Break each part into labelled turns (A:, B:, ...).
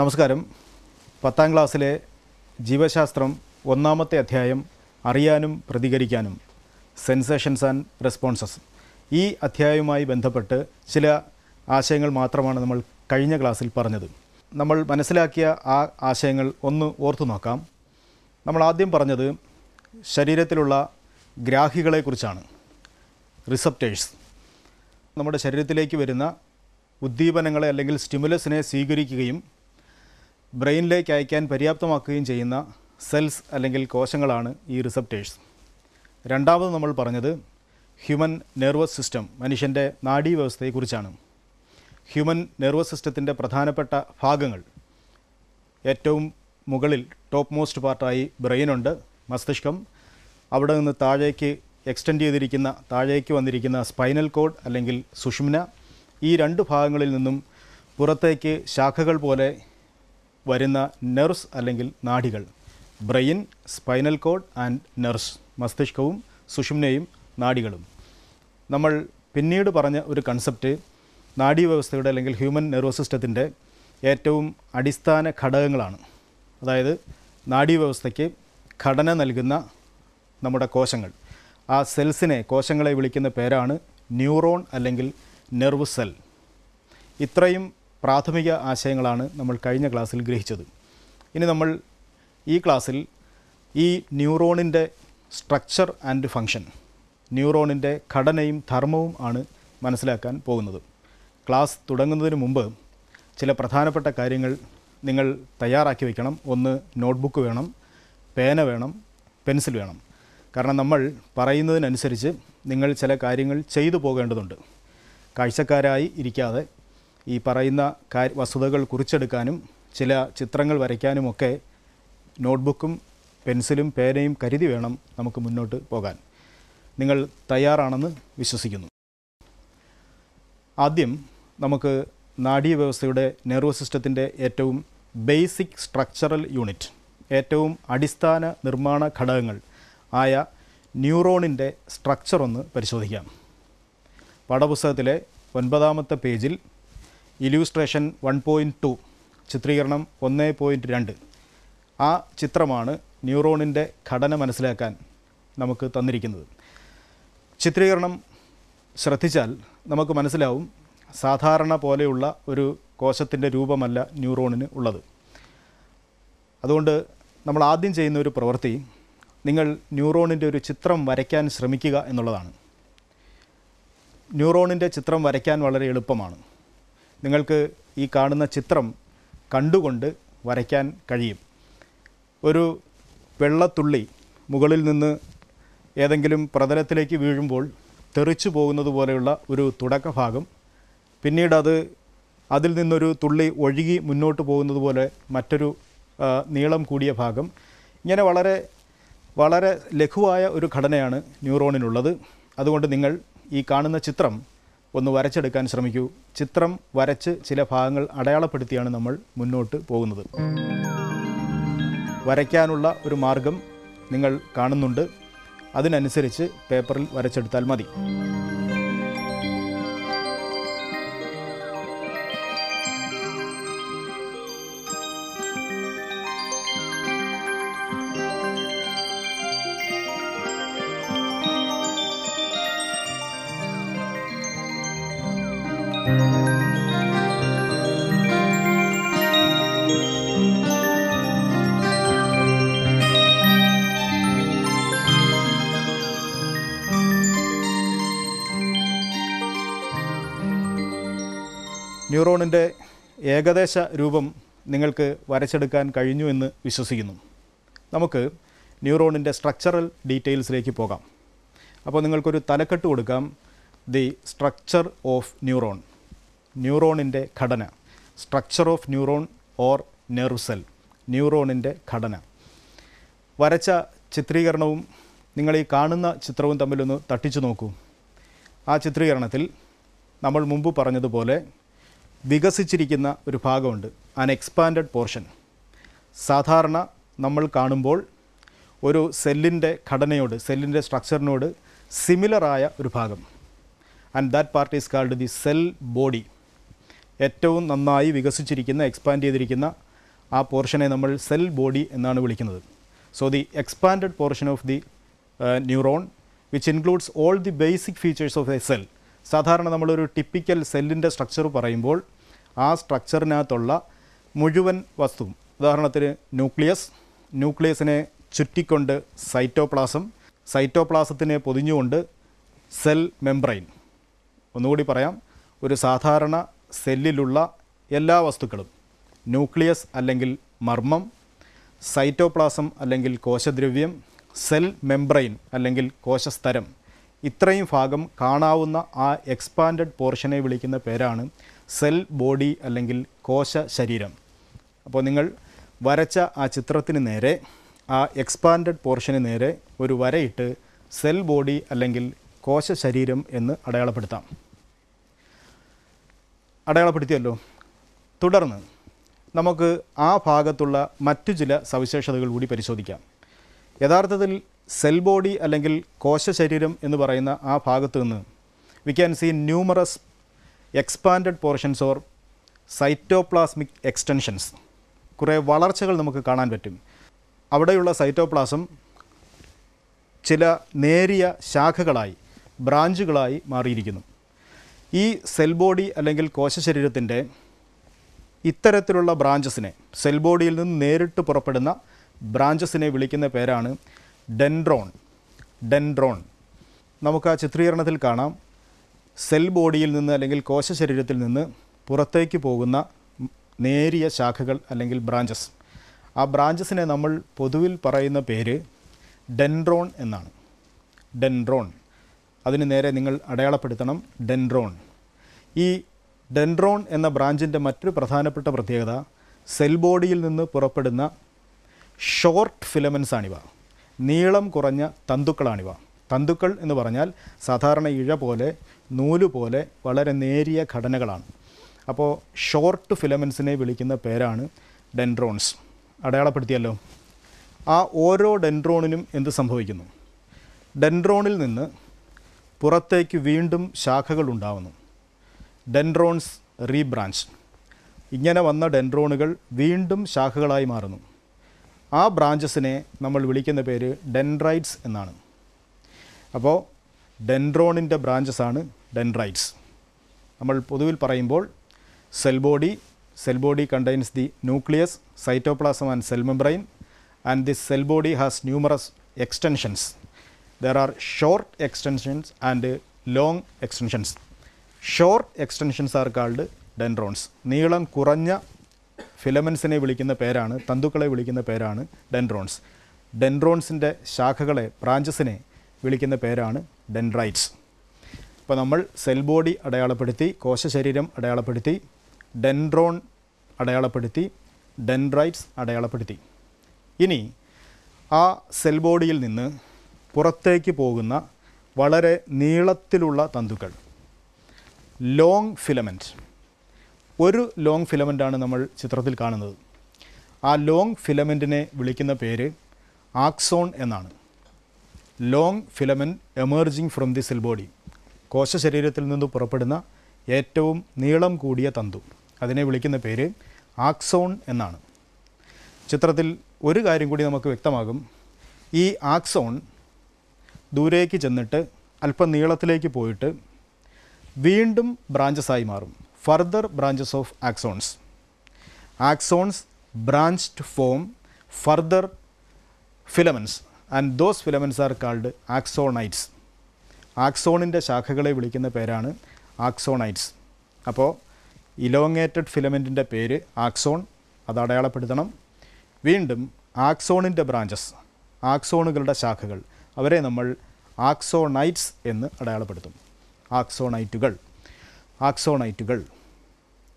A: നമസ്കാരം. 10ാം ക്ലാസ്സിലെ ജീവശാസ്ത്രം 1ാമത്തെ അധ്യായം അറിയാനും പ്രതികരിക്കാനും, സെൻസേഷൻസ് ആൻഡ് റെസ്പോൺസസ്. ഈ അധ്യായവുമായി ബന്ധപ്പെട്ട് ചില ആശയങ്ങൾ മാത്രമാണ് നമ്മൾ കഴിഞ്ഞ ക്ലാസ്സിൽ പറഞ്ഞത്. നമ്മൾ മനസ്സിലാക്കിയ ആ ആശയങ്ങൾ ഒന്ന് ഓർത്തു നോക്കാം. നമ്മൾ ആദ്യം പറഞ്ഞത് ശരീരത്തിലുള്ള ഗ്രാഹികളെക്കുറിച്ചാണ്, റിസപ്റ്റേഴ്സ്. നമ്മുടെ ശരീരത്തിലേക്ക് വരുന്ന ഉദ്ദീപനങ്ങളെ അല്ലെങ്കിൽ സ്റ്റിമുലസിനെ സ്വീകരിക്കുകയും ബ്രെയിനിലേക്ക് അയക്കാൻ പര്യാപ്തമാക്കുകയും ചെയ്യുന്ന സെൽസ് അല്ലെങ്കിൽ കോശങ്ങളാണ് ഈ റിസപ്റ്റേഴ്സ്. രണ്ടാമത് നമ്മൾ പറഞ്ഞത് ഹ്യൂമൻ നെർവസ് സിസ്റ്റം, മനുഷ്യൻ്റെ നാഡീവ്യവസ്ഥയെക്കുറിച്ചാണ്. ഹ്യൂമൻ നെർവസ് സിസ്റ്റത്തിൻ്റെ പ്രധാനപ്പെട്ട ഭാഗങ്ങൾ, ഏറ്റവും മുകളിൽ ടോപ്പ് മോസ്റ്റ് പാർട്ടായി ബ്രെയിനുണ്ട്, മസ്തിഷ്കം. അവിടെ നിന്ന് താഴേക്ക് എക്സ്റ്റെൻഡ് ചെയ്തിരിക്കുന്ന, താഴേക്ക് വന്നിരിക്കുന്ന സ്പൈനൽ കോഡ് അല്ലെങ്കിൽ സുഷുമ്ന. ഈ രണ്ട് ഭാഗങ്ങളിൽ നിന്നും പുറത്തേക്ക് ശാഖകൾ പോലെ വരുന്ന നെർവ്സ് അല്ലെങ്കിൽ നാഡികൾ, brain, spinal cord and nerves, മസ്തിഷ്കവും സുഷുമ്നയും നാഡികളും. നമ്മൾ പിന്നീട് പറഞ്ഞ ഒരു കൺസെപ്റ്റ് നാഡീവ്യവസ്ഥയുടെ അല്ലെങ്കിൽ ഹ്യൂമൻ നെർവസ് സിസ്റ്റത്തിൻ്റെ ഏറ്റവും അടിസ്ഥാന ഘടകങ്ങളാണ്. അതായത് നാഡീവ്യവസ്ഥയ്ക്ക് ഘടന നൽകുന്ന നമ്മുടെ കോശങ്ങൾ, ആ സെൽസിനെ, കോശങ്ങളെ വിളിക്കുന്ന പേരാണ് ന്യൂറോൺ അല്ലെങ്കിൽ നെർവ് സെൽ. ഇത്രയും പ്രാഥമിക ആശയങ്ങളാണ് നമ്മൾ കഴിഞ്ഞ ക്ലാസ്സിൽ ഗ്രഹിച്ചത്. ഇനി നമ്മൾ ഈ ക്ലാസ്സിൽ ഈ ന്യൂറോണിൻ്റെ സ്ട്രക്ചർ ആൻഡ് ഫങ്ഷൻ, ന്യൂറോണിൻ്റെ ഘടനയും ധർമ്മവും ആണ് മനസ്സിലാക്കാൻ പോകുന്നത്. ക്ലാസ് തുടങ്ങുന്നതിന് മുമ്പ് ചില പ്രധാനപ്പെട്ട കാര്യങ്ങൾ നിങ്ങൾ തയ്യാറാക്കി വയ്ക്കണം. ഒന്ന്, നോട്ട്ബുക്ക് വേണം, പേന വേണം, പെൻസിൽ വേണം. കാരണം നമ്മൾ പറയുന്നതിനനുസരിച്ച് നിങ്ങൾ ചില കാര്യങ്ങൾ ചെയ്തു പോകേണ്ടതുണ്ട്. കാഴ്ചക്കാരായി ഇരിക്കാതെ ഈ പറയുന്ന വസ്തുതകൾ കുറിച്ചെടുക്കാനും ചില ചിത്രങ്ങൾ വരയ്ക്കാനുമൊക്കെ നോട്ട്ബുക്കും പെൻസിലും പേനയും കരുതി വേണം നമുക്ക് മുന്നോട്ട് പോകാൻ. നിങ്ങൾ തയ്യാറാണെന്ന് വിശ്വസിക്കുന്നു. ആദ്യം നമുക്ക് നാഡീവ്യവസ്ഥയുടെ നെർവസ് സിസ്റ്റത്തിൻ്റെ ഏറ്റവും ബേസിക് സ്ട്രക്ചറൽ യൂണിറ്റ്, ഏറ്റവും അടിസ്ഥാന നിർമ്മാണ ഘടകങ്ങൾ ആയ ന്യൂറോണിൻ്റെ സ്ട്രക്ചർ ഒന്ന് പരിശോധിക്കാം. പാഠപുസ്തകത്തിലെ 9ാമത്തെ പേജിൽ ഇല്യൂസ്ട്രേഷൻ 1.2, ചിത്രീകരണം 1.2, ആ ചിത്രമാണ് ന്യൂറോണിൻ്റെ ഘടന മനസ്സിലാക്കാൻ നമുക്ക് തന്നിരിക്കുന്നത്. ചിത്രീകരണം ശ്രദ്ധിച്ചാൽ നമുക്ക് മനസ്സിലാവും, സാധാരണ പോലെയുള്ള ഒരു കോശത്തിൻ്റെ രൂപമല്ല ന്യൂറോണിന് ഉള്ളത്. അതുകൊണ്ട് നമ്മൾ ആദ്യം ചെയ്യുന്ന ഒരു പ്രവൃത്തി, നിങ്ങൾ ന്യൂറോണിൻ്റെ ഒരു ചിത്രം വരയ്ക്കാൻ ശ്രമിക്കുക എന്നുള്ളതാണ്. ന്യൂറോണിൻ്റെ ചിത്രം വരയ്ക്കാൻ വളരെ എളുപ്പമാണ്. നിങ്ങൾക്ക് ഈ കാണുന്ന ചിത്രം കണ്ടുകൊണ്ട് വരയ്ക്കാൻ കഴിയും. ഒരു വെള്ളത്തുള്ളി മുകളിൽ നിന്ന് ഏതെങ്കിലും പ്രതലത്തിലേക്ക് വീഴുമ്പോൾ തെറിച്ചു പോകുന്നത് പോലെയുള്ള ഒരു തുടക്കഭാഗം, പിന്നീട് അതിൽ നിന്നൊരു തുള്ളി ഒഴുകി മുന്നോട്ട് പോകുന്നത് പോലെ മറ്റൊരു നീളം കൂടിയ ഭാഗം, ഇങ്ങനെ വളരെ വളരെ ലഘുവായ ഒരു ഘടനയാണ് ന്യൂറോണിനുള്ളത്. അതുകൊണ്ട് നിങ്ങൾ ഈ കാണുന്ന ചിത്രം ഒന്ന് വരച്ചെടുക്കാൻ ശ്രമിക്കൂ. ചിത്രം വരച്ച് ചില ഭാഗങ്ങൾ അടയാളപ്പെടുത്തിയാണ് നമ്മൾ മുന്നോട്ട് പോകുന്നത്. വരയ്ക്കാനുള്ള ഒരു മാർഗം നിങ്ങൾ കാണുന്നുണ്ട്. അതിനനുസരിച്ച് പേപ്പറിൽ വരച്ചെടുത്താൽ മതി. ന്യൂറോണിൻ്റെ ഏകദേശ രൂപം നിങ്ങൾക്ക് വരച്ചെടുക്കാൻ കഴിഞ്ഞു എന്ന് വിശ്വസിക്കുന്നു. നമുക്ക് ന്യൂറോണിൻ്റെ സ്ട്രക്ചറൽ ഡീറ്റെയിൽസിലേക്ക് പോകാം. അപ്പോൾ നിങ്ങൾക്കൊരു തലക്കെട്ട് കൊടുക്കാം, ദി സ്ട്രക്ചർ ഓഫ് ന്യൂറോൺ, ന്യൂറോണിൻ്റെ ഘടന, structure of neuron or nerve cell, ന്യൂറോണിൻ്റെ ഘടന. വരച്ച ചിത്രീകരണവും നിങ്ങൾ ഈ കാണുന്ന ചിത്രവും തമ്മിലൊന്ന് തട്ടിച്ചു നോക്കൂ. ആ ചിത്രീകരണത്തിൽ നമ്മൾ മുമ്പ് പറഞ്ഞതുപോലെ വികസിച്ചിരിക്കുന്ന ഒരു ഭാഗമുണ്ട്, ആൻ എക്സ്പാൻഡഡ് പോർഷൻ. സാധാരണ നമ്മൾ കാണുമ്പോൾ ഒരു സെല്ലിൻ്റെ ഘടനയോട്, സെല്ലിൻ്റെ സ്ട്രക്ചറിനോട് സിമിലറായ ഒരു ഭാഗം, and that part is called the cell body. ഏറ്റവും നന്നായി വികസിച്ചിരിക്കുന്ന, എക്സ്പാൻഡ് ചെയ്തിരിക്കുന്ന ആ പോർഷനെ നമ്മൾ സെൽ ബോഡി എന്നാണ് വിളിക്കുന്നത്. So the expanded portion of the neuron which includes all the basic features of A cell. സാധാരണ നമ്മളൊരു ടിപ്പിക്കൽ സെല്ലിൻ്റെ സ്ട്രക്ചർ പറയുമ്പോൾ ആ സ്ട്രക്ചറിനകത്തുള്ള മുഴുവൻ വസ്തുവും, ഉദാഹരണത്തിന് ന്യൂക്ലിയസ്, ന്യൂക്ലിയസിനെ ചുറ്റിക്കൊണ്ട് സൈറ്റോപ്ലാസം, സൈറ്റോപ്ലാസത്തിനെ പൊതിഞ്ഞുകൊണ്ട് സെൽ മെംബ്രെയിൻ. ഒന്നുകൂടി പറയാം, ഒരു സാധാരണ സെല്ലിലുള്ള എല്ലാ വസ്തുക്കളും, ന്യൂക്ലിയസ് അല്ലെങ്കിൽ മർമ്മം, സൈറ്റോപ്ലാസം അല്ലെങ്കിൽ കോശദ്രവ്യം, സെൽ മെംബ്രെയിൻ അല്ലെങ്കിൽ കോശസ്തരം, ഇത്രയും ഭാഗം കാണാവുന്ന ആ എക്സ്പാൻഡഡ് പോർഷനെ വിളിക്കുന്ന പേരാണ് സെൽ ബോഡി അല്ലെങ്കിൽ കോശ ശരീരം. അപ്പോൾ നിങ്ങൾ വരച്ച ആ ചിത്രത്തിന് നേരെ, ആ എക്സ്പാൻഡഡ് പോർഷന് നേരെ ഒരു വരയിട്ട് സെൽ ബോഡി അല്ലെങ്കിൽ കോശ ശരീരം എന്ന് അടയാളപ്പെടുത്തിയല്ലോ. തുടർന്ന് നമുക്ക് ആ ഭാഗത്തുള്ള മറ്റു ചില സവിശേഷതകൾ കൂടി പരിശോധിക്കാം. യഥാർത്ഥത്തിൽ സെൽ ബോഡി അല്ലെങ്കിൽ കോശ ശരീരം എന്ന് പറയുന്ന ആ ഭാഗത്ത് നിന്ന് we can see numerous expanded portions or cytoplasmic extensions. കുറേ വളർച്ചകൾ നമുക്ക് കാണാൻ പറ്റും. അവിടെയുള്ള സൈറ്റോപ്ലാസം ചില നേരിയ ശാഖകളായി, ബ്രാഞ്ചുകളായി മാറിയിരിക്കുന്നു. ഈ സെൽ ബോഡി അല്ലെങ്കിൽ കോശ ശരീരത്തിൻ്റെ ഇത്തരത്തിലുള്ള ബ്രാഞ്ചസിനെ, സെൽ ബോഡിയിൽ നിന്ന് നേരിട്ട് പുറപ്പെടുന്ന ബ്രാഞ്ചസിനെ വിളിക്കുന്ന പേരാണ് ഡെൻഡ്രോൺ. ഡെൻഡ്രോൺ നമുക്ക് ആ ചിത്രീകരണത്തിൽ കാണാം. സെൽ ബോഡിയിൽ നിന്ന് അല്ലെങ്കിൽ കോശ ശരീരത്തിൽ നിന്ന് പുറത്തേക്ക് പോകുന്ന നേരിയ ശാഖകൾ അല്ലെങ്കിൽ ബ്രാഞ്ചസ്. ആ ബ്രാഞ്ചസിനെ നമ്മൾ പൊതുവിൽ പറയുന്ന പേര് ഡെൻഡ്രോൺ എന്നാണ്. ഡെൻഡ്രോൺ, അതിന് നേരെ നിങ്ങൾ അടയാളപ്പെടുത്തണം ഡെൻഡ്രോൺ. ഈ ഡെൻഡ്രോൺ എന്ന ബ്രാഞ്ചിൻ്റെ മറ്റൊരു പ്രധാനപ്പെട്ട പ്രത്യേകത, സെൽ ബോഡിയിൽ നിന്ന് പുറപ്പെടുന്ന ഷോർട്ട് ഫിലമെൻസ് ആണിവ, നീളം കുറഞ്ഞ തന്തുക്കളാണിവ. തന്തുക്കൾ എന്ന് പറഞ്ഞാൽ സാധാരണ ഇഴ പോലെ, നൂല് പോലെ വളരെ നേരിയ ഘടനകളാണ്. അപ്പോൾ ഷോർട്ട് ഫിലമെൻസിനെ വിളിക്കുന്ന പേരാണ് ഡെൻഡ്രോൺസ്. അടയാളപ്പെടുത്തിയല്ലോ. ആ ഓരോ ഡെൻഡ്രോണിനും എന്ത് സംഭവിക്കുന്നു? ഡെൻഡ്രോണിൽ നിന്ന് പുറത്തേക്ക് വീണ്ടും ശാഖകൾ ഉണ്ടാവുന്നു. ഡെൻഡ്രോൺസ് റീബ്രാഞ്ച്. ഇങ്ങനെ വന്ന ഡെൻഡ്രോണുകൾ വീണ്ടും ശാഖകളായി മാറുന്നു. ആ ബ്രാഞ്ചസിനെ നമ്മൾ വിളിക്കുന്ന പേര് ഡെൻഡ്രൈറ്റ്സ് എന്നാണ്. അപ്പോൾ ഡെൻഡ്രോണിൻ്റെ ബ്രാഞ്ചസാണ് ഡെൻഡ്രൈറ്റ്സ്. നമ്മൾ പൊതുവിൽ പറയുമ്പോൾ cell body contains the nucleus, cytoplasm and cell membrane, and this cell body has numerous extensions. There are short extensions and long extensions. Short extensions are called dendrons. നീളം കുറഞ്ഞ ഫിലമെൻസിനെ വിളിക്കുന്ന പേരാണ്, തന്തുക്കളെ വിളിക്കുന്ന പേരാണ് ഡെൻഡ്രോൺസ്. ഡെൻഡ്രോൺസിൻ്റെ ശാഖകളെ, ബ്രാഞ്ചസിനെ വിളിക്കുന്ന പേരാണ് ഡെൻഡ്രൈറ്റ്സ്. അപ്പോൾ നമ്മൾ സെൽ ബോഡി അടയാളപ്പെടുത്തി, കോശ ശരീരം അടയാളപ്പെടുത്തി, ഡെൻഡ്രോൺ അടയാളപ്പെടുത്തി, ഡെൻഡ്രൈറ്റ്സ് അടയാളപ്പെടുത്തി. ഇനി ആ സെൽ ബോഡിയിൽ നിന്ന് പുറത്തേക്ക് പോകുന്ന വളരെ നീളത്തിലുള്ള തന്തുക്കൾ, ലോങ് ഫിലമെൻറ്റ്. ഒരു ലോങ് ഫിലമെൻ്റാണ് നമ്മൾ ചിത്രത്തിൽ കാണുന്നത്. ആ ലോങ് ഫിലമെൻറ്റിനെ വിളിക്കുന്ന പേര് ആക്സോൺ എന്നാണ്. Long filament emerging from the cell body. കോശ ശരീരത്തിൽ നിന്ന് പുറപ്പെടുന്ന ഏറ്റവും നീളം കൂടിയ തന്തു, അതിനെ വിളിക്കുന്ന പേര് ആക്സോൺ എന്നാണ്. ചിത്രത്തിൽ ഒരു കാര്യം കൂടി നമുക്ക് വ്യക്തമാകും. ഈ ആക്സോൺ ദൂരേക്ക് ചെന്നിട്ട് അല്പം നീളത്തിലേക്ക് പോയിട്ട് വീണ്ടും ബ്രാഞ്ചസായി മാറും. Further branches of axons. Axons branch to form further filaments and those filaments are called axonites. ആക്സോണിൻ്റെ ശാഖകളെ വിളിക്കുന്ന പേരാണ് ആക്സോണൈറ്റ്സ്. അപ്പോൾ ഇലോങ്ങേറ്റഡ് ഫിലമെൻറ്റിൻ്റെ പേര് ആക്സോൺ, അത് അടയാളപ്പെടുത്തണം. വീണ്ടും ആക്സോണിൻ്റെ ബ്രാഞ്ചസ്, ആക്സോണുകളുടെ ശാഖകൾ, അവരെ നമ്മൾ ആക്സോണൈറ്റ്സ് എന്ന് അടയാളപ്പെടുത്തും. ആക്സോണൈറ്റുകൾ.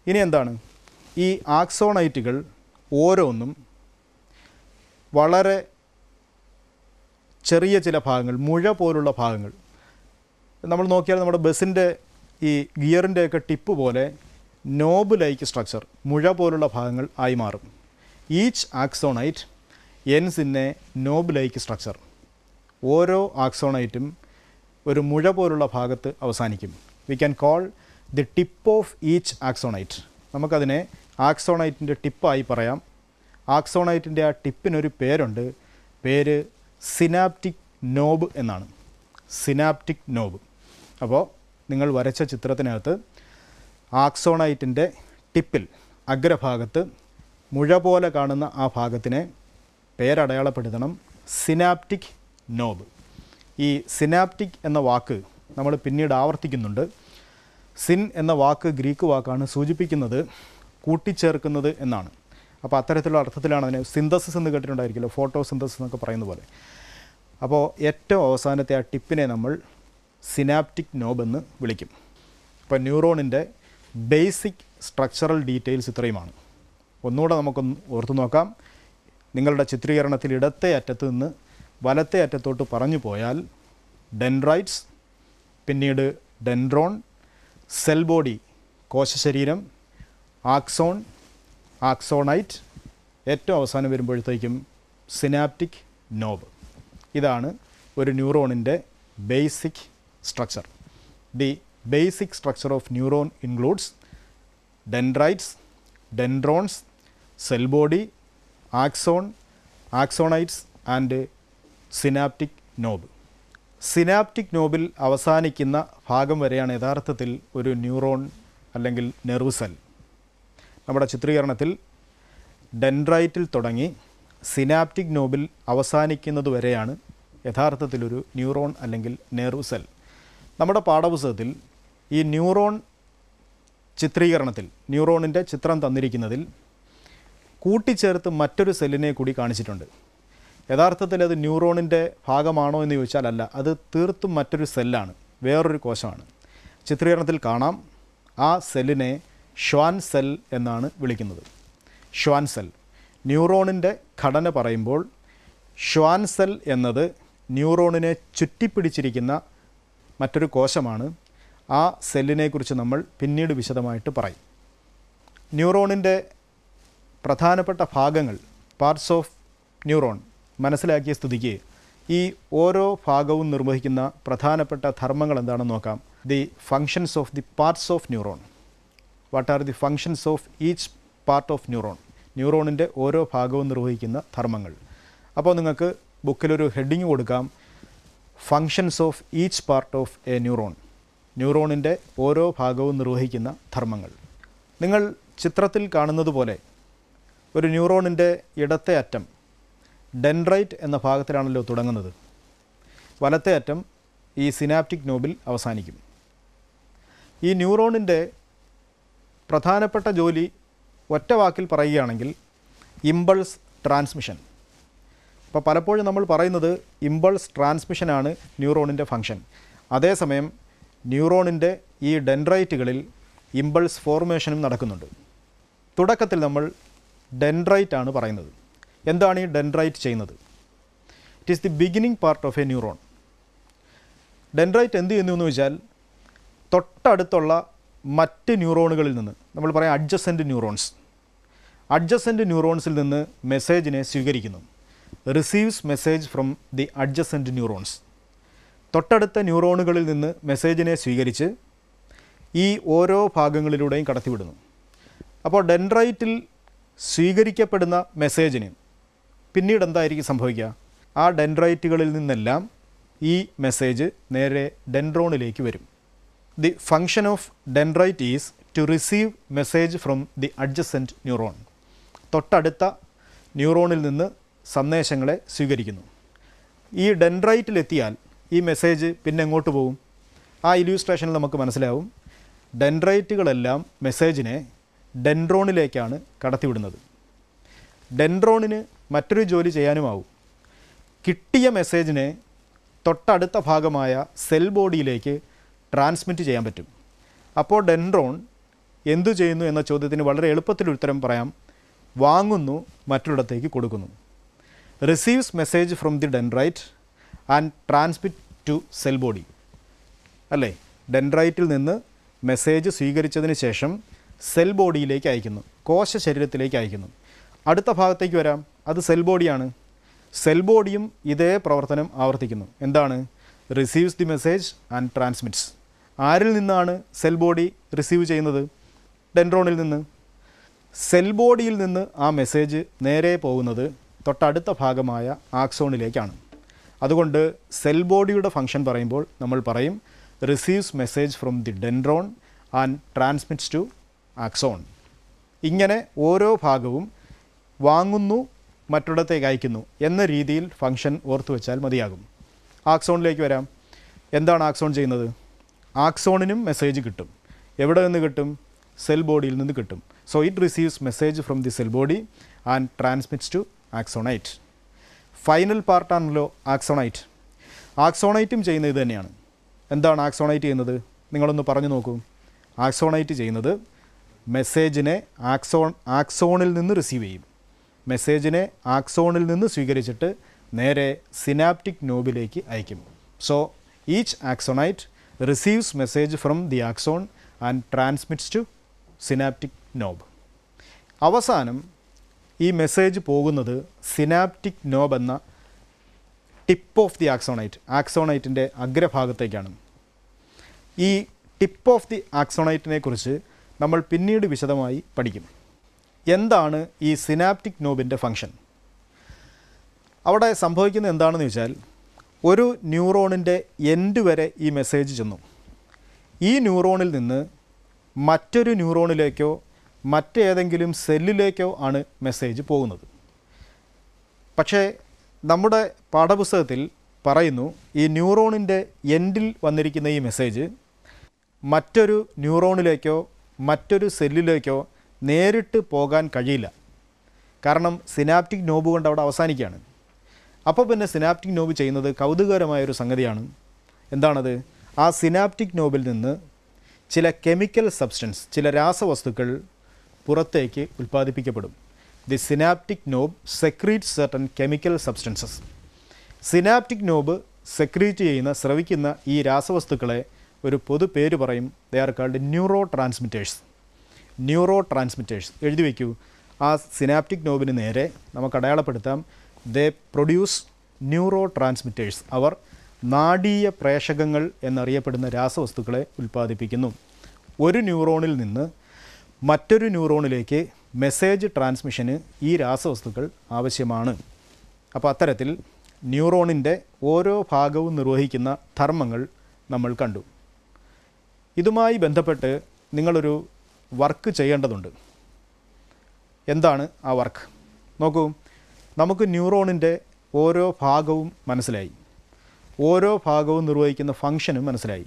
A: ഇനി എന്താണ്? ഈ ആക്സോണൈറ്റുകൾ ഓരോന്നും വളരെ ചെറിയ ചില ഭാഗങ്ങൾ, മുഴ പോലുള്ള ഭാഗങ്ങൾ, നമ്മൾ നോക്കിയാൽ നമ്മുടെ ബസ്സിൻ്റെ ഈ ഗിയറിൻ്റെയൊക്കെ ടിപ്പ് പോലെ നോബ് ലൈക്ക് സ്ട്രക്ചർ, മുഴ പോലുള്ള ഭാഗങ്ങൾ ആയി മാറും. Each axonite ends in a knob like structure. ഓരോ ആക്സോണൈറ്റും ഒരു മുഴ പോലുള്ള ഭാഗത്ത് അവസാനിക്കും. We can call the tip of each axonite. നമുക്കതിനെ ആക്സോണൈറ്റിൻ്റെ ടിപ്പായി പറയാം. ആക്സോണൈറ്റിൻ്റെ ആ ടിപ്പിനൊരു പേരുണ്ട്. പേര് സിനാപ്റ്റിക് നോബ് എന്നാണ്. Synaptic knob. അപ്പോൾ നിങ്ങൾ വരച്ച ചിത്രത്തിനകത്ത് ആക്സോണൈറ്റിൻ്റെ ടിപ്പിൽ അഗ്രഭാഗത്ത് മുഴ പോലെ കാണുന്ന ആ ഭാഗത്തിനെ പേരടയാളപ്പെടുത്തണം സിനാപ്റ്റിക് നോബ്. ഈ സിനാപ്റ്റിക് എന്ന വാക്ക് നമ്മൾ പിന്നീട് ആവർത്തിക്കുന്നുണ്ട്. സിൻ എന്ന വാക്ക് ഗ്രീക്ക് വാക്കാണ്, സൂചിപ്പിക്കുന്നത് കൂട്ടിച്ചേർക്കുന്നത് എന്നാണ്. അപ്പോൾ അത്തരത്തിലുള്ള അർത്ഥത്തിലാണ് അതിനെ സിന്തസിസ് എന്ന് കേട്ടിട്ടുണ്ടായിരിക്കുമല്ലോ, ഫോട്ടോ സിന്തസിസ് എന്നൊക്കെ പറയുന്ന പോലെ. അപ്പോൾ ഏറ്റവും അവസാനത്തെ ആ ടിപ്പിനെ നമ്മൾ സിനാപ്റ്റിക് നോബ് എന്ന് വിളിക്കും. ഇപ്പോൾ ന്യൂറോണിൻ്റെ ബേസിക് സ്ട്രക്ചറൽ ഡീറ്റെയിൽസ് ഇത്രയുമാണ്. ഒന്നുകൂടെ നമുക്കൊന്ന് ഓർത്തു നോക്കാം. നിങ്ങളുടെ ചിത്രീകരണത്തിൽ ഇടത്തെ അറ്റത്ത് നിന്ന് വലത്തെ അറ്റത്തോട്ട് പറഞ്ഞു പോയാൽ ഡെൻഡ്രൈറ്റ്സ്, പിന്നീട് ഡെൻഡ്രോൺ, സെൽ ബോഡി കോശശരീരം, ആക്സോൺ, ആക്സോണൈറ്റ്, ഏറ്റവും അവസാനം വരുമ്പോഴത്തേക്കും സിനാപ്റ്റിക് നോബ്. ഇതാണ് ഒരു ന്യൂറോണിൻ്റെ basic structure. The basic structure of neuron includes dendrites, dendrons, cell body, axon, axonites and synaptic knob. Synaptic നോബിൽ അവസാനിക്കുന്ന ഭാഗം വരെയാണ് യഥാർത്ഥത്തിൽ ഒരു ന്യൂറോൺ അല്ലെങ്കിൽ നെർവ് സെൽ. നമ്മുടെ ചിത്രീകരണത്തിൽ ഡെൻഡ്രൈറ്റിൽ തുടങ്ങി സിനാപ്റ്റിക് നോബിൽ അവസാനിക്കുന്നത് വരെയാണ് യഥാർത്ഥത്തിലൊരു ന്യൂറോൺ അല്ലെങ്കിൽ നെർവ് സെൽ. നമ്മുടെ പാഠപുസ്തകത്തിൽ ഈ ന്യൂറോൺ ചിത്രീകരണത്തിൽ ന്യൂറോണിൻ്റെ ചിത്രം തന്നിരിക്കുന്നതിൽ കൂട്ടിച്ചേർത്ത് മറ്റൊരു സെല്ലിനെ കൂടി കാണിച്ചിട്ടുണ്ട്. യഥാർത്ഥത്തിൽ അത് ന്യൂറോണിൻ്റെ ഭാഗമാണോ എന്ന് ചോദിച്ചാൽ അല്ല, അത് തീർത്തും മറ്റൊരു സെല്ലാണ്, വേറൊരു കോശമാണ്. ചിത്രീകരണത്തിൽ കാണാം. ആ സെല്ലിനെ ഷ്വാൻ സെൽ എന്നാണ് വിളിക്കുന്നത്. Schwann cell. ന്യൂറോണിൻ്റെ ഘടന പറയുമ്പോൾ ഷ്വാൻ സെൽ എന്നത് ന്യൂറോണിനെ ചുറ്റിപ്പിടിച്ചിരിക്കുന്ന മറ്റൊരു കോശമാണ്. ആ സെല്ലിനെക്കുറിച്ച് നമ്മൾ പിന്നീട് വിശദമായിട്ട് പറയും. ന്യൂറോണിൻ്റെ പ്രധാനപ്പെട്ട ഭാഗങ്ങൾ, പാർട്സ് ഓഫ് ന്യൂറോൺ മനസ്സിലാക്കിയ സ്ഥിതിക്ക് ഈ ഓരോ ഭാഗവും നിർവഹിക്കുന്ന പ്രധാനപ്പെട്ട ധർമ്മങ്ങൾ എന്താണെന്ന് നോക്കാം. The functions of the parts of neuron. What are the functions of each part of neuron? ന്യൂറോണിൻ്റെ ഓരോ ഭാഗവും നിർവഹിക്കുന്ന ധർമ്മങ്ങൾ. അപ്പോൾ നിങ്ങൾക്ക് ബുക്കിലൊരു ഹെഡിങ് കൊടുക്കാം, functions of each part of a neuron. ന്യൂറോണിൻ്റെ ഓരോ ഭാഗവും നിർവഹിക്കുന്ന ധർമ്മങ്ങൾ. നിങ്ങൾ ചിത്രത്തിൽ കാണുന്നത് പോലെ ഒരു ന്യൂറോണിൻ്റെ ഇടത്തെ അറ്റം ഡെൻഡ്രൈറ്റ് എന്ന ഭാഗത്തിലാണല്ലോ തുടങ്ങുന്നത്. വലത്തെ അറ്റം ഈ സിനാപ്റ്റിക് നോബിൽ അവസാനിക്കും. ഈ ന്യൂറോണിൻ്റെ പ്രധാനപ്പെട്ട ജോലി ഒറ്റ വാക്കിൽ പറയുകയാണെങ്കിൽ ഇമ്പൾസ് ട്രാൻസ്മിഷൻ. അപ്പോൾ പലപ്പോഴും നമ്മൾ പറയുന്നത് ഇമ്പൾസ് ട്രാൻസ്മിഷനാണ് ന്യൂറോണിൻ്റെ ഫങ്ഷൻ. അതേസമയം ന്യൂറോണിൻ്റെ ഈ ഡെൻഡ്രൈറ്റുകളിൽ ഇമ്പൾസ് ഫോർമേഷനും നടക്കുന്നുണ്ട്. തുടക്കത്തിൽ നമ്മൾ ഡെൻഡ്രൈറ്റ് ആണ് പറയുന്നത്. എന്താണ് ഈ ഡെൻഡ്രൈറ്റ് ചെയ്യുന്നത്? It is the beginning part of a neuron. Dendrite എന്ത് ചെയ്യുന്നു എന്ന് വെച്ചാൽ തൊട്ടടുത്തുള്ള മറ്റ് ന്യൂറോണുകളിൽ നിന്ന്, നമ്മൾ പറയാം അഡ്ജസൻറ്റ് ന്യൂറോൺസ്, അഡ്ജസൻറ്റ് ന്യൂറോൺസിൽ നിന്ന് മെസ്സേജിനെ സ്വീകരിക്കുന്നു. Receives message from the adjacent neurons. തൊട്ടടുത്ത ന്യൂറോണുകളിൽ നിന്ന് മെസ്സേജിനെ സ്വീകരിച്ച് ഈ ഓരോ ഭാഗങ്ങളിലൂടെയും കടത്തിവിടുന്നു. അപ്പോൾ ഡെൻഡ്രൈറ്റിൽ സ്വീകരിക്കപ്പെടുന്ന മെസ്സേജിന് പിന്നീട് എന്തായിരിക്കും സംഭവിക്കുക? ആ ഡെൻഡ്രൈറ്റുകളിൽ നിന്നെല്ലാം ഈ മെസ്സേജ് നേരെ ഡെൻഡ്രോണിലേക്ക് വരും. The function of dendrite is to receive message from the adjacent neuron. തൊട്ടടുത്ത ന്യൂറോണിൽ നിന്ന് സന്ദേശങ്ങളെ സ്വീകരിക്കുന്നു. ഈ ഡെൻഡ്രൈറ്റിലെത്തിയാൽ ഈ മെസ്സേജ് പിന്നെ എങ്ങോട്ട് പോകും? ആ ഇല്യൂസ്ട്രേഷനിൽ നമുക്ക് മനസ്സിലാവും. ഡെൻഡ്രൈറ്റുകളെല്ലാം മെസ്സേജിനെ ഡെൻഡ്രോണിലേക്കാണ് കടത്തിവിടുന്നത്. ഡെൻഡ്രോണിന് മറ്റൊരു ജോലി ചെയ്യാനുമാവും. കിട്ടിയ മെസ്സേജിനെ തൊട്ടടുത്ത ഭാഗമായ സെൽ ബോഡിയിലേക്ക് ട്രാൻസ്മിറ്റ് ചെയ്യാൻ പറ്റും. അപ്പോൾ ഡെൻഡ്രോൺ എന്തു ചെയ്യുന്നു എന്ന ചോദ്യത്തിന് വളരെ എളുപ്പത്തിൽ ഉത്തരം പറയാം. വാങ്ങുന്നു, മറ്റൊരിടത്തേക്ക് കൊടുക്കുന്നു. Receives message from the dendrite and transmit to cell body. അല്ലേ, ഡെൻഡ്രൈറ്റിൽ നിന്ന് മെസ്സേജ് സ്വീകരിച്ചതിന് ശേഷം സെൽ ബോഡിയിലേക്ക് അയക്കുന്നു, കോശ ശരീരത്തിലേക്ക് അയക്കുന്നു. അടുത്ത ഭാഗത്തേക്ക് വരാം, അത് സെൽ ബോഡിയാണ്. സെൽ ബോഡിയും ഇതേ പ്രവർത്തനം ആവർത്തിക്കുന്നു. എന്താണ്? Receives the message and transmits. ആരിൽ നിന്നാണ് സെൽ ബോഡി റിസീവ് ചെയ്യുന്നത്? ഡെൻഡ്രോണിൽ നിന്ന്. സെൽ ബോഡിയിൽ നിന്ന് ആ മെസ്സേജ് നേരെ പോകുന്നത് തൊട്ടടുത്ത ഭാഗമായ ആക്സോണിലേക്കാണ്. അതുകൊണ്ട് സെൽ ബോഡിയുടെ ഫംഗ്ഷൻ പറയുമ്പോൾ നമ്മൾ പറയും receives message from the dendron and transmits to axon. ഇങ്ങനെ ഓരോ ഭാഗവും വാങ്ങുന്നു, മറ്റൊരിടത്തേക്ക് അയക്കുന്നു എന്ന രീതിയിൽ ഫംഗ്ഷൻ ഓർത്തു വെച്ചാൽ മതിയാകും. ആക്സോണിലേക്ക് വരാം. എന്താണ് ആക്സോൺ ചെയ്യുന്നത്? ആക്സോണിനും മെസ്സേജ് കിട്ടും. എവിടെ നിന്ന് കിട്ടും? സെൽ ബോഡിയിൽ നിന്ന് കിട്ടും. So it receives message from the cell body and transmits to axonite. Final പാർട്ടാണല്ലോ ആക്സോണൈറ്റ്. ആക്സോണൈറ്റും ചെയ്യുന്നത് ഇത് തന്നെയാണ്. എന്താണ് ആക്സോണൈറ്റ് ചെയ്യുന്നത്? നിങ്ങളൊന്ന് പറഞ്ഞു നോക്കൂ. ആക്സോണൈറ്റ് ചെയ്യുന്നത് മെസ്സേജിനെ ആക്സോണിൽ നിന്ന് റിസീവ് ചെയ്യും. മെസ്സേജിനെ ആക്സോണിൽ നിന്ന് സ്വീകരിച്ചിട്ട് നേരെ സിനാപ്റ്റിക് നോബിലേക്ക് അയക്കും. So each axonite receives message from the axon and transmits to synaptic knob. അവസാനം ഈ മെസ്സേജ് പോകുന്നത് സിനാപ്റ്റിക് നോബ് എന്ന ടിപ്പ് ഓഫ് ദി ആക്സോണൈറ്റിൻ്റെ അഗ്രഭാഗത്തേക്കാണ്. ഈ ടിപ്പ് ഓഫ് ദി ആക്സോണൈറ്റിനെ കുറിച്ച് നമ്മൾ പിന്നീട് വിശദമായി പഠിക്കും. എന്താണ് ഈ സിനാപ്റ്റിക് നോബിൻ്റെ ഫംഗ്ഷൻ? അവിടെ സംഭവിക്കുന്നത് എന്താണെന്ന് വെച്ചാൽ, ഒരു ന്യൂറോണിൻ്റെ എൻഡ് വരെ ഈ മെസ്സേജ് ചെന്നു. ഈ ന്യൂറോണിൽ നിന്ന് മറ്റൊരു ന്യൂറോണിലേക്കോ മറ്റേതെങ്കിലും സെല്ലിലേക്കോ ആണ് മെസ്സേജ് പോകുന്നത്. പക്ഷേ നമ്മുടെ പാഠപുസ്തകത്തിൽ പറയുന്നു ഈ ന്യൂറോണിൻ്റെ എൻഡിൽ വന്നിരിക്കുന്ന ഈ മെസ്സേജ് മറ്റൊരു ന്യൂറോണിലേക്കോ മറ്റൊരു സെല്ലിലേക്കോ നേരിട്ട് പോകാൻ കഴിയില്ല. കാരണം സിനാപ്റ്റിക് നോബ് കൊണ്ട് അവിടെ അവസാനിക്കുകയാണ്. അപ്പോൾ പിന്നെ സിനാപ്റ്റിക് നോബ് ചെയ്യുന്നത് കൗതുകകരമായൊരു സംഗതിയാണ്. എന്താണത്? ആ സിനാപ്റ്റിക് നോബിൽ നിന്ന് ചില കെമിക്കൽ സബ്സ്റ്റൻസ്, ചില രാസവസ്തുക്കൾ പുറത്തേക്ക് ഉൽപ്പാദിപ്പിക്കപ്പെടും. The synaptic knob secretes certain chemical substances. Synaptic knob secrete ചെയ്യുന്ന, സ്രവിക്കുന്ന ഈ രാസവസ്തുക്കളെ ഒരു പൊതു പേര് പറയും. They are called neurotransmitters. എഴുതി വയ്ക്കൂ. ആ സിനാപ്റ്റിക് നോബിന് നേരെ നമുക്ക് അടയാളപ്പെടുത്താം. They produce neurotransmitters. അവർ നാഡീയ പ്രേഷകങ്ങൾ എന്നറിയപ്പെടുന്ന രാസവസ്തുക്കളെ ഉൽപ്പാദിപ്പിക്കുന്നു. ഒരു ന്യൂറോണിൽ നിന്ന് മറ്റൊരു ന്യൂറോണിലേക്ക് മെസ്സേജ് ട്രാൻസ്മിഷന് ഈ രാസവസ്തുക്കൾ ആവശ്യമാണ്. അപ്പോൾ അത്തരത്തിൽ ന്യൂറോണിൻ്റെ ഓരോ ഭാഗവും നിർവഹിക്കുന്ന ധർമ്മങ്ങൾ നമ്മൾ കണ്ടു. ഇതുമായി ബന്ധപ്പെട്ട് നിങ്ങളൊരു വർക്ക് ചെയ്യേണ്ടതുണ്ട്. എന്താണ് ആ വർക്ക്? നോക്കൂ, നമുക്ക് ന്യൂറോണിൻ്റെ ഓരോ ഭാഗവും മനസ്സിലായി, ഓരോ ഭാഗവും നിർവഹിക്കുന്ന ഫംഗ്ഷനും മനസ്സിലായി.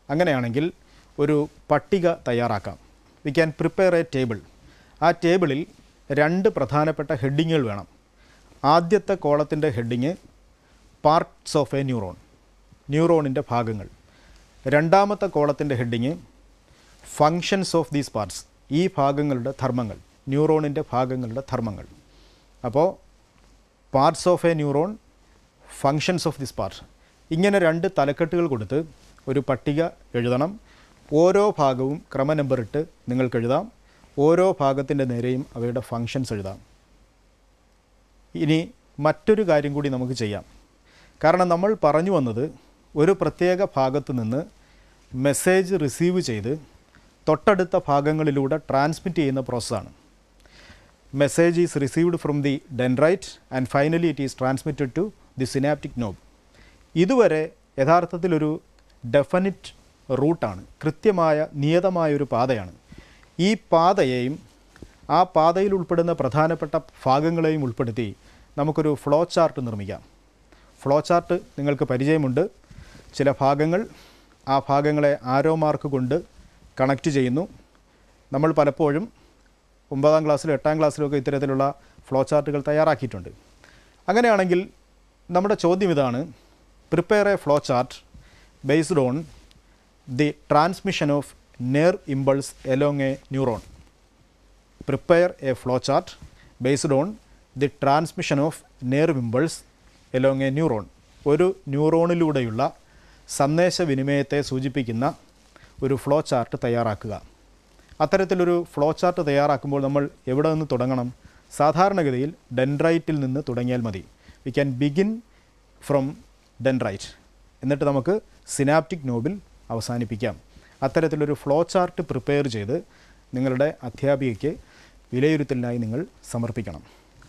A: അങ്ങനെയാണെങ്കിൽ ഒരു പട്ടിക തയ്യാറാക്കാം. We can prepare a table. ആ ടേബിളിൽ 2 പ്രധാനപ്പെട്ട ഹെഡിങ്ങുകൾ വേണം. ആദ്യത്തെ കോളത്തിൻ്റെ ഹെഡിങ് പാർട്സ് ഓഫ് എ ന്യൂറോണിൻ്റെ ഭാഗങ്ങൾ. രണ്ടാമത്തെ കോളത്തിൻ്റെ heading functions of these parts, ഈ ഭാഗങ്ങളുടെ ധർമ്മങ്ങൾ, ന്യൂറോണിൻ്റെ ഭാഗങ്ങളുടെ ധർമ്മങ്ങൾ. അപ്പോൾ parts of a neuron, functions of this part, ഇങ്ങനെ 2 തലക്കെട്ടുകൾ കൊടുത്ത് ഒരു പട്ടിക എഴുതണം. ഓരോ ഭാഗവും ക്രമനമ്പറിട്ട് നിങ്ങൾക്ക് എഴുതാം. ഓരോ ഭാഗത്തിൻ്റെ നേരെയും അവയുടെ ഫങ്ഷൻസ് എഴുതാം. ഇനി മറ്റൊരു കാര്യം കൂടി നമുക്ക് ചെയ്യാം. കാരണം നമ്മൾ പറഞ്ഞു വന്നത് ഒരു പ്രത്യേക ഭാഗത്ത് നിന്ന് മെസ്സേജ് റിസീവ് ചെയ്ത് തൊട്ടടുത്ത ഭാഗങ്ങളിലൂടെ ട്രാൻസ്മിറ്റ് ചെയ്യുന്ന പ്രോസസ്സാണ്. Message is received from the dendrite and finally it is transmitted to the synaptic knob. ഇതുവരെ യഥാർത്ഥത്തിലൊരു ഡെഫിനിറ്റ് റൂട്ടാണ്, കൃത്യമായ നിയതമായൊരു പാതയാണ്. ഈ പാതയെയും ആ പാതയിൽ ഉൾപ്പെടുന്ന പ്രധാനപ്പെട്ട ഭാഗങ്ങളെയും ഉൾപ്പെടുത്തി നമുക്കൊരു ഫ്ലോ ചാർട്ട് നിർമ്മിക്കാം. ഫ്ലോ ചാർട്ട് നിങ്ങൾക്ക് പരിചയമുണ്ട്. ചില ഭാഗങ്ങൾ, ആ ഭാഗങ്ങളെ ആരോ മാർക്ക് കൊണ്ട് കണക്റ്റ് ചെയ്യുന്നു. നമ്മൾ പലപ്പോഴും 9ാം ക്ലാസ്സിലും 8ാം ക്ലാസ്സിലുമൊക്കെ ഇത്തരത്തിലുള്ള ഫ്ലോ ചാർട്ടുകൾ തയ്യാറാക്കിയിട്ടുണ്ട്. അങ്ങനെയാണെങ്കിൽ നമ്മുടെ ചോദ്യം ഇതാണ്: prepare A flow chart based on the transmission of nerve impulse along A neuron. Prepare A flow chart based on the transmission of nerve impulse along A neuron. ഒരു ന്യൂറോണിലൂടെയുള്ള സന്ദേശവിനിമയത്തെ സൂചിപ്പിക്കുന്ന ഒരു ഫ്ലോ ചാർട്ട് തയ്യാറാക്കുക. അത്തരത്തിലൊരു ഫ്ലോ ചാർട്ട് തയ്യാറാക്കുമ്പോൾ നമ്മൾ എവിടെ നിന്ന് തുടങ്ങണം? സാധാരണഗതിയിൽ ഡെൻഡ്രൈറ്റിൽ നിന്ന് തുടങ്ങിയാൽ മതി. We can begin from dendrite, എന്നിട്ട് നമുക്ക് സിനാപ്റ്റിക് നോബിൽ അവസാനിപ്പിക്കാം. അത്തരത്തിലൊരു ഫ്ലോ ചാർട്ട് പ്രിപ്പയർ ചെയ്ത് നിങ്ങളുടെ അധ്യാപികയ്ക്ക് വിലയിരുത്തലിനായി നിങ്ങൾ സമർപ്പിക്കണം.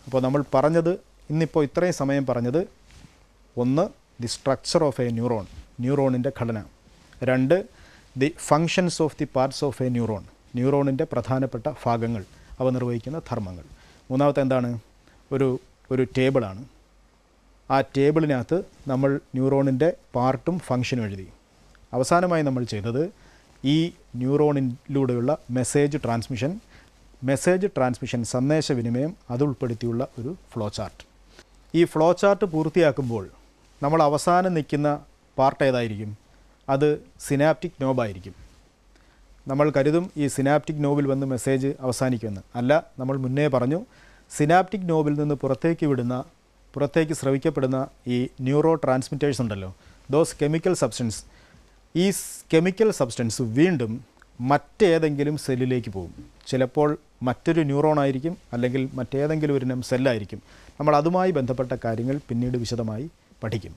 A: അപ്പോൾ നമ്മൾ പറഞ്ഞത്, ഇന്നിപ്പോൾ ഇത്രയും സമയം പറഞ്ഞത്, 1 the structure of a neuron, ന്യൂറോണിൻ്റെ ഘടന. 2 the functions of the parts of a neuron, ന്യൂറോണിൻ്റെ പ്രധാനപ്പെട്ട ഭാഗങ്ങൾ, അവ നിർവഹിക്കുന്ന ധർമ്മങ്ങൾ. 3ാമത്തെ എന്താണ്? ഒരു ടേബിളാണ്. ആ ടേബിളിനകത്ത് നമ്മൾ ന്യൂറോണിൻ്റെ പാർട്ടും ഫങ്ഷനും എഴുതി. അവസാനമായി നമ്മൾ ചെയ്തത് ഈ ന്യൂറോണിലൂടെയുള്ള മെസ്സേജ് ട്രാൻസ്മിഷൻ സന്ദേശവിനിമയം അത് ഉൾപ്പെടുത്തിയുള്ള ഒരു ഫ്ലോ ചാർട്ട്. ഈ ഫ്ലോ ചാർട്ട് പൂർത്തിയാക്കുമ്പോൾ നമ്മൾ അവസാനം നിൽക്കുന്ന പാർട്ട് ഏതായിരിക്കും? അത് സിനാപ്റ്റിക് നോബായിരിക്കും. നമ്മൾ കരുതും ഈ സിനാപ്റ്റിക് നോബിൽ വന്ന് മെസ്സേജ് അവസാനിക്കുമെന്ന്. അല്ല, നമ്മൾ മുന്നേ പറഞ്ഞു, സിനാപ്റ്റിക് നോബിൽ നിന്ന് പുറത്തേക്ക് സ്രവിക്കപ്പെടുന്ന ഈ ന്യൂറോ ട്രാൻസ്മിറ്റേഴ്സ് ഉണ്ടല്ലോ, ദോസ് കെമിക്കൽ സബ്സ്റ്റൻസ്, ഈ കെമിക്കൽ സബ്സ്റ്റൻസ് വീണ്ടും മറ്റേതെങ്കിലും സെല്ലിലേക്ക് പോകും. ചിലപ്പോൾ മറ്റൊരു ന്യൂറോൺ ആയിരിക്കും, അല്ലെങ്കിൽ മറ്റേതെങ്കിലും ഒരു സെല്ലായിരിക്കും. നമ്മൾ അതുമായി ബന്ധപ്പെട്ട കാര്യങ്ങൾ പിന്നീട് വിശദമായി പഠിക്കും.